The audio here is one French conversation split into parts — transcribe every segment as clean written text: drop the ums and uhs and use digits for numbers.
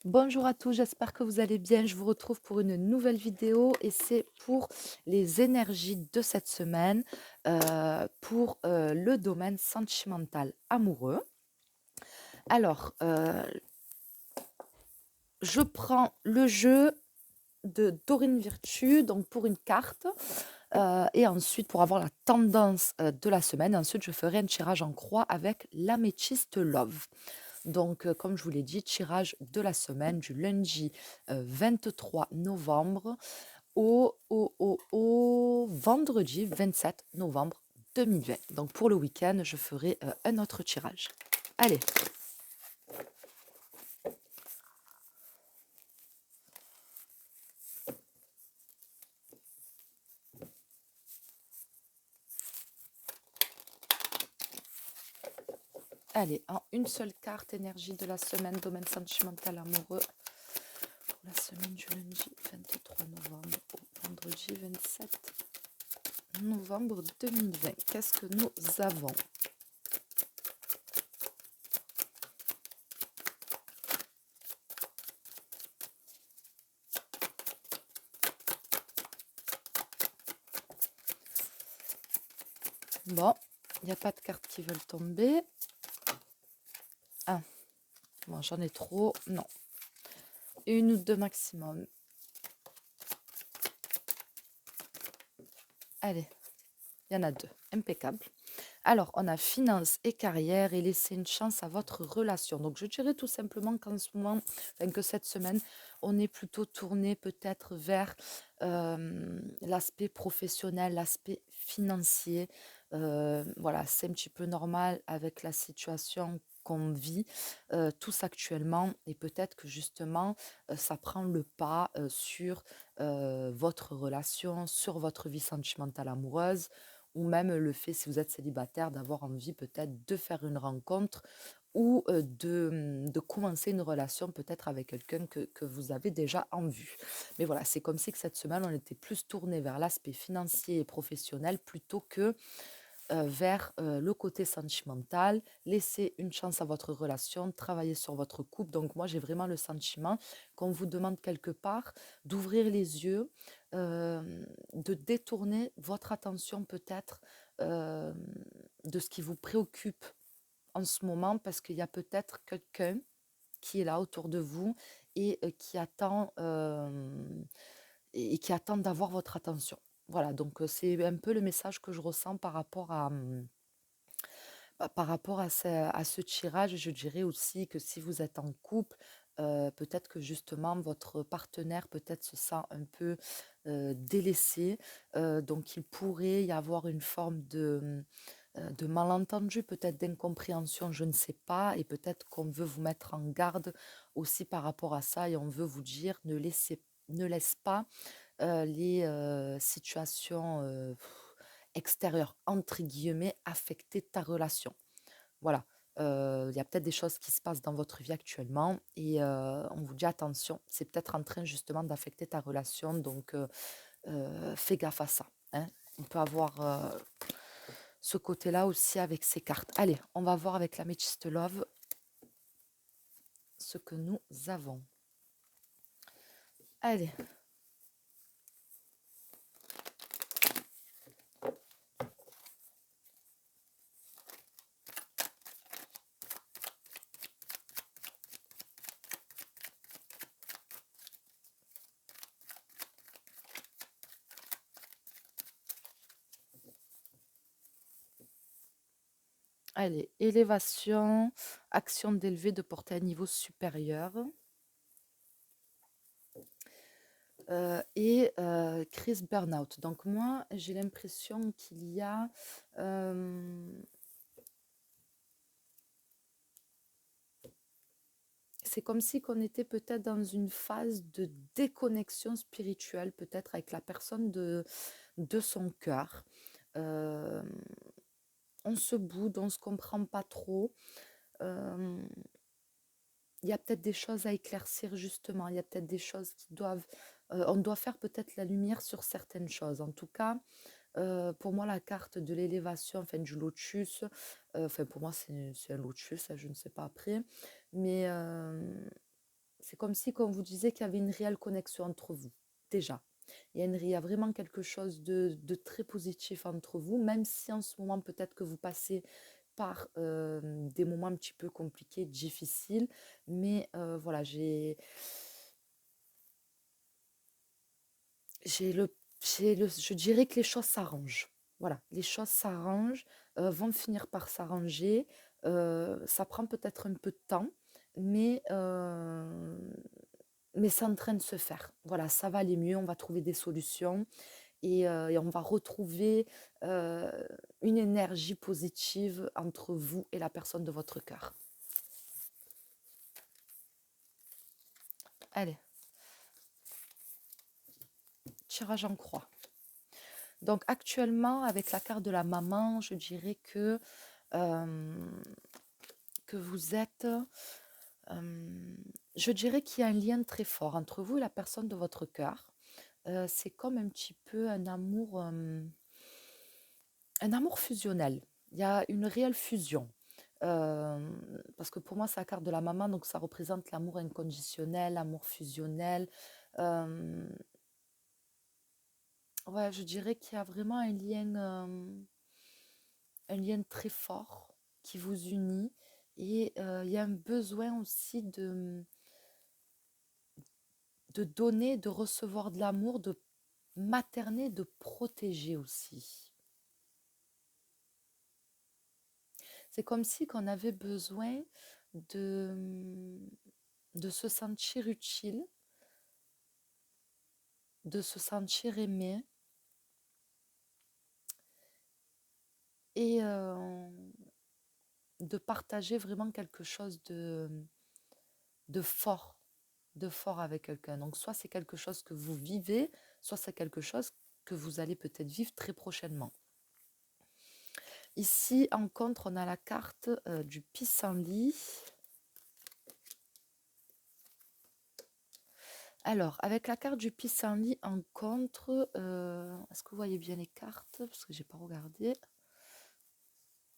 Bonjour à tous, j'espère que vous allez bien. Je vous retrouve pour une nouvelle vidéo et c'est pour les énergies de cette semaine pour le domaine sentimental amoureux. Alors, je prends le jeu de Dorine Virtue, donc pour une carte, et ensuite pour avoir la tendance de la semaine. Ensuite, je ferai un tirage en croix avec l'améthyste Love. Donc, comme je vous l'ai dit, tirage de la semaine du lundi 23 novembre au vendredi 27 novembre 2020. Donc, pour le week-end, je ferai un autre tirage. Allez, allez, en une seule carte, énergie de la semaine, domaine sentimental amoureux. Pour la semaine du lundi 23 novembre au vendredi 27 novembre 2020. Qu'est-ce que nous avons? Bon, il n'y a pas de cartes qui veulent tomber. Ah, bon, j'en ai trop. Non. Une ou deux maximum. Allez, il y en a deux. Impeccable. Alors, on a finance et carrière et laisser une chance à votre relation. Donc, je dirais tout simplement qu'en ce moment, enfin, que cette semaine, on est plutôt tourné peut-être vers l'aspect professionnel, l'aspect financier. Voilà, c'est un petit peu normal avec la situation qu'on vit tous actuellement et peut-être que justement ça prend le pas sur votre relation, sur votre vie sentimentale amoureuse ou même le fait, si vous êtes célibataire, d'avoir envie peut-être de faire une rencontre ou de commencer une relation peut-être avec quelqu'un que vous avez déjà en vue. Mais voilà, c'est comme si que cette semaine, on était plus tourné vers l'aspect financier et professionnel plutôt que vers le côté sentimental, laisser une chance à votre relation, travailler sur votre couple. Donc moi, j'ai vraiment le sentiment qu'on vous demande quelque part d'ouvrir les yeux, de détourner votre attention peut-être euh, de ce qui vous préoccupe en ce moment, parce qu'il y a peut-être quelqu'un qui est là autour de vous et et qui attend d'avoir votre attention. Voilà, donc c'est un peu le message que je ressens par rapport par rapport à ce tirage. Je dirais aussi que si vous êtes en couple, peut-être que justement votre partenaire peut-être se sent un peu délaissé, donc il pourrait y avoir une forme de malentendu, peut-être d'incompréhension, je ne sais pas, et peut-être qu'on veut vous mettre en garde aussi par rapport à ça et on veut vous dire ne laisse pas les situations extérieures, entre guillemets, affecter ta relation. Voilà. Il y a peut-être des choses qui se passent dans votre vie actuellement et on vous dit attention, c'est peut-être en train justement d'affecter ta relation, donc fais gaffe à ça, hein. On peut avoir ce côté-là aussi avec ces cartes. Allez, on va voir avec la Métiste Love ce que nous avons. Allez, allez, élévation, action d'élever, de porter à un niveau supérieur. Et crise burn-out. Donc moi, j'ai l'impression qu'il y a c'est comme si qu'on était peut-être dans une phase de déconnexion spirituelle, peut-être avec la personne de son cœur. Euh, on se boude, on ne se comprend pas trop. Euh, il y a peut-être des choses à éclaircir justement, il y a peut-être des choses qui doivent... on doit faire peut-être la lumière sur certaines choses. En tout cas, pour moi, la carte de l'élévation, enfin du lotus, enfin pour moi c'est un lotus, ça, je ne sais pas après, mais C'est comme si, comme vous disiez, qu'il y avait une réelle connexion entre vous, déjà. Il y a vraiment quelque chose de très positif entre vous, même si en ce moment, peut-être que vous passez par des moments un petit peu compliqués, difficiles. Mais voilà, j'ai je dirais que les choses s'arrangent. Voilà, les choses s'arrangent, vont finir par s'arranger. Ça prend peut-être un peu de temps, mais, euh, mais c'est en train de se faire. Voilà, ça va aller mieux, on va trouver des solutions et on va retrouver euh, une énergie positive entre vous et la personne de votre cœur. Allez, tirage en croix. Donc actuellement, avec la carte de la maman, je dirais euh, que vous êtes... je dirais qu'il y a un lien très fort entre vous et la personne de votre cœur. C'est comme un petit peu un amour fusionnel. Il y a une réelle fusion. Parce que pour moi, c'est la carte de la maman, donc ça représente l'amour inconditionnel, l'amour fusionnel. Euh, ouais, je dirais qu'il y a vraiment un lien très fort qui vous unit. Et il y a un besoin aussi de donner, de recevoir de l'amour, de materner, de protéger aussi. C'est comme si qu'on avait besoin de, de se sentir utile, de se sentir aimé et de partager vraiment quelque chose de fort, de fort avec quelqu'un. Donc soit c'est quelque chose que vous vivez, soit c'est quelque chose que vous allez peut-être vivre très prochainement. Ici, en contre, on a la carte du pissenlit. Alors, avec la carte du pissenlit en contre, est-ce que vous voyez bien les cartes? Parce que j'ai pas regardé.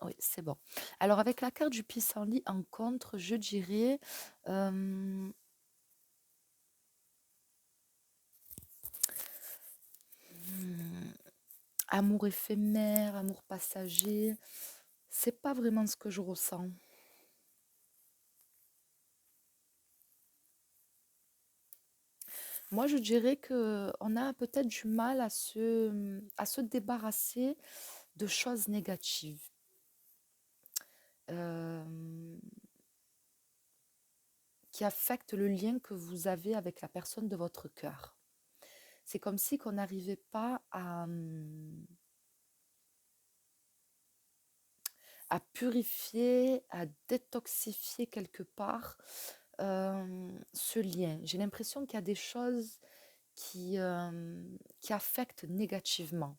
Oui, c'est bon. Alors, avec la carte du pissenlit en contre, je dirais euh, hmm, amour éphémère, amour passager. C'est pas vraiment ce que je ressens. Moi, je dirais que on a peut-être du mal à se débarrasser de choses négatives. euh, qui affectent le lien que vous avez avec la personne de votre cœur. C'est comme si qu'on n'arrivait pas à purifier, à détoxifier quelque part ce lien. J'ai l'impression qu'il y a des choses qui affectent négativement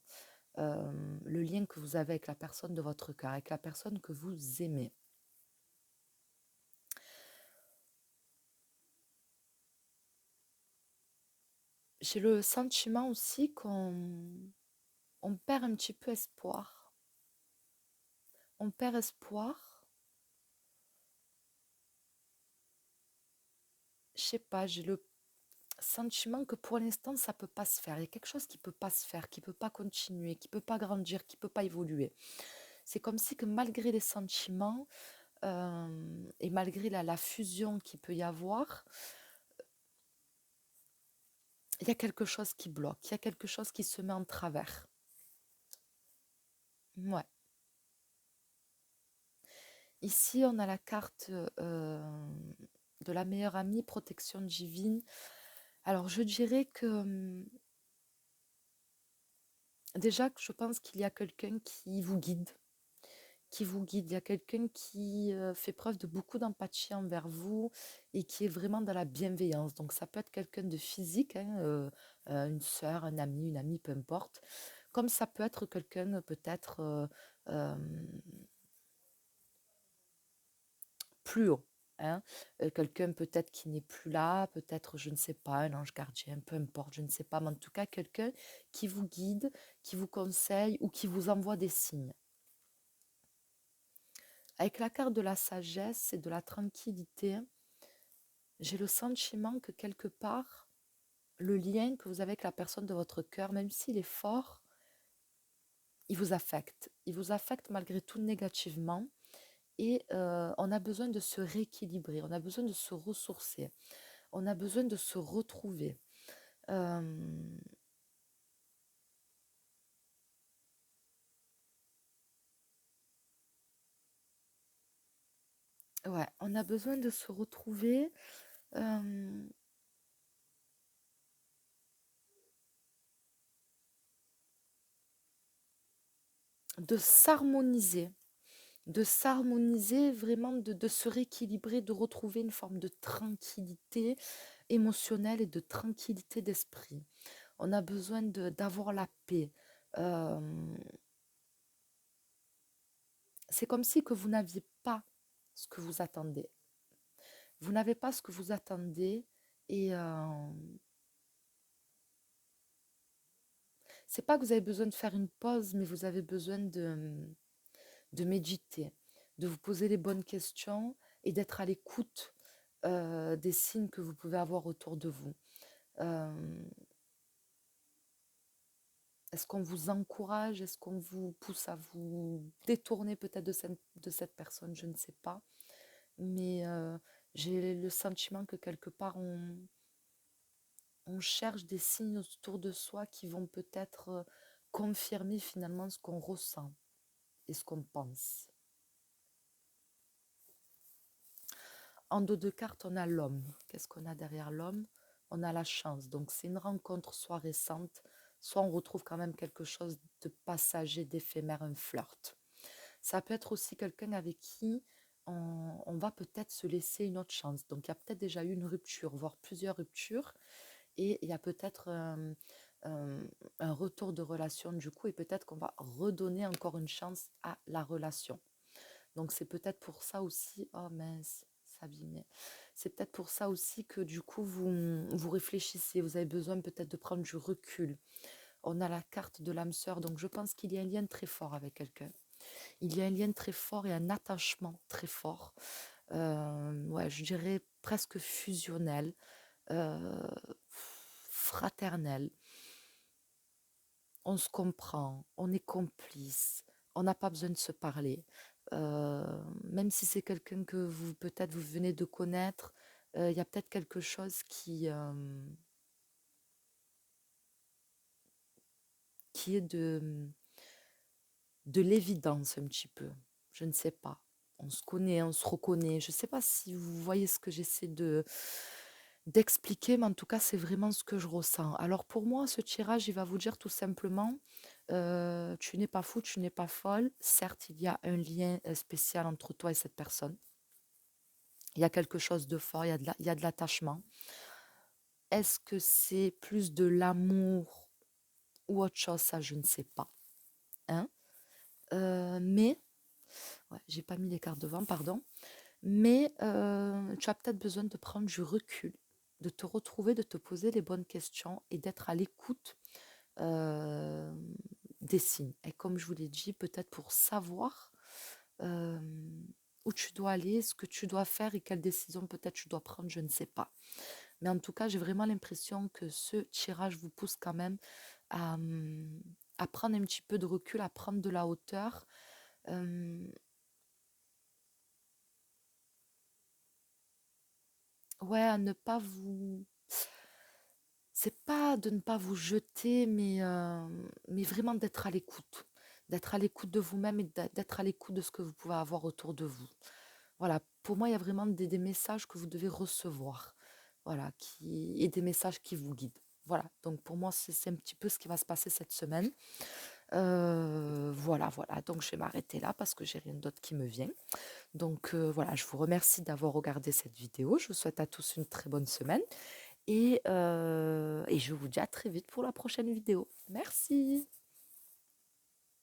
le lien que vous avez avec la personne de votre cœur, avec la personne que vous aimez. J'ai le sentiment aussi on perd un petit peu espoir. On perd espoir. Je sais pas, j'ai le sentiment que pour l'instant, ça peut pas se faire. Il y a quelque chose qui peut pas se faire, qui peut pas continuer, qui peut pas grandir, qui peut pas évoluer. C'est comme si que malgré les sentiments et malgré la fusion qu'il peut y avoir, il y a quelque chose qui bloque, il y a quelque chose qui se met en travers. Ouais. Ici, on a la carte de la meilleure amie, protection divine. Alors, je dirais que déjà, je pense qu'il y a quelqu'un qui vous guide, qui vous guide. Il y a quelqu'un qui fait preuve de beaucoup d'empathie envers vous et qui est vraiment dans la bienveillance. Donc ça peut être quelqu'un de physique, hein, une sœur, un ami, une amie, peu importe. Comme ça peut être quelqu'un peut-être euh, plus haut. Hein. Quelqu'un peut-être qui n'est plus là, peut-être, je ne sais pas, un ange gardien, peu importe, je ne sais pas, mais en tout cas quelqu'un qui vous guide, qui vous conseille ou qui vous envoie des signes. Avec la carte de la sagesse et de la tranquillité, j'ai le sentiment que quelque part, le lien que vous avez avec la personne de votre cœur, même s'il est fort, il vous affecte. Il vous affecte malgré tout négativement. Et on a besoin de se rééquilibrer, on a besoin de se ressourcer, on a besoin de se retrouver. Euh, ouais, on a besoin de se retrouver, euh, de s'harmoniser, vraiment, de se rééquilibrer, de retrouver une forme de tranquillité émotionnelle et de tranquillité d'esprit. On a besoin d'avoir la paix. Euh, c'est comme si que vous n'aviez pas ce que vous attendez. Vous n'avez pas ce que vous attendez et c'est pas que vous avez besoin de faire une pause, mais vous avez besoin de méditer, de vous poser les bonnes questions et d'être à l'écoute des signes que vous pouvez avoir autour de vous. Euh, Est-ce qu'on vous encourage? Est-ce qu'on vous pousse à vous détourner peut-être de cette personne? Je ne sais pas. Mais j'ai le sentiment que quelque part, on cherche des signes autour de soi qui vont peut-être confirmer finalement ce qu'on ressent et ce qu'on pense. En dos de carte, on a l'homme. Qu'est-ce qu'on a derrière l'homme? On a la chance. Donc c'est une rencontre soit récente, soit on retrouve quand même quelque chose de passager, d'éphémère, un flirt. Ça peut être aussi quelqu'un avec qui on va peut-être se laisser une autre chance. Donc il y a peut-être déjà eu une rupture, voire plusieurs ruptures. Et il y a peut-être un- un retour de relation du coup, et peut-être qu'on va redonner encore une chance à la relation. Donc c'est peut-être pour ça aussi, oh mince, s'abîmer. C'est peut-être pour ça aussi que du coup vous réfléchissez, vous avez besoin peut-être de prendre du recul. On a la carte de l'âme sœur, donc je pense qu'il y a un lien très fort avec quelqu'un. Il y a un lien très fort et un attachement très fort. Ouais, je dirais presque fusionnel, euh, fraternel. On se comprend, on est complice, on n'a pas besoin de se parler. Même si c'est quelqu'un que vous peut-être vous venez de connaître, il y a peut-être quelque chose qui est de l'évidence un petit peu. Je ne sais pas. On se connaît, on se reconnaît. Je ne sais pas si vous voyez ce que j'essaie d'expliquer, mais en tout cas, c'est vraiment ce que je ressens. Alors pour moi, ce tirage, il va vous dire tout simplement, tu n'es pas fou, tu n'es pas folle. Certes, il y a un lien spécial entre toi et cette personne. Il y a quelque chose de fort, il y a de l'attachement. Est-ce que c'est plus de l'amour ou autre chose? Ça, je ne sais pas. Hein. Mais, ouais, j'ai pas mis les cartes devant, pardon. Mais tu as peut-être besoin de prendre du recul, de te retrouver, de te poser les bonnes questions et d'être à l'écoute euh, des signes. Et comme je vous l'ai dit, peut-être pour savoir euh, où tu dois aller, ce que tu dois faire et quelle décision peut-être tu dois prendre, je ne sais pas. Mais en tout cas, j'ai vraiment l'impression que ce tirage vous pousse quand même à prendre un petit peu de recul, à prendre de la hauteur. Euh, ouais, à ne pas vous... C'est pas de ne pas vous jeter, mais vraiment d'être à l'écoute. D'être à l'écoute de vous-même et d'être à l'écoute de ce que vous pouvez avoir autour de vous. Voilà, pour moi, il y a vraiment des messages que vous devez recevoir. Voilà, et des messages qui vous guident. Voilà, donc pour moi, c'est un petit peu ce qui va se passer cette semaine. Voilà, donc je vais m'arrêter là parce que j'ai rien d'autre qui me vient. Donc voilà, je vous remercie d'avoir regardé cette vidéo. Je vous souhaite à tous une très bonne semaine et je vous dis à très vite pour la prochaine vidéo. Merci.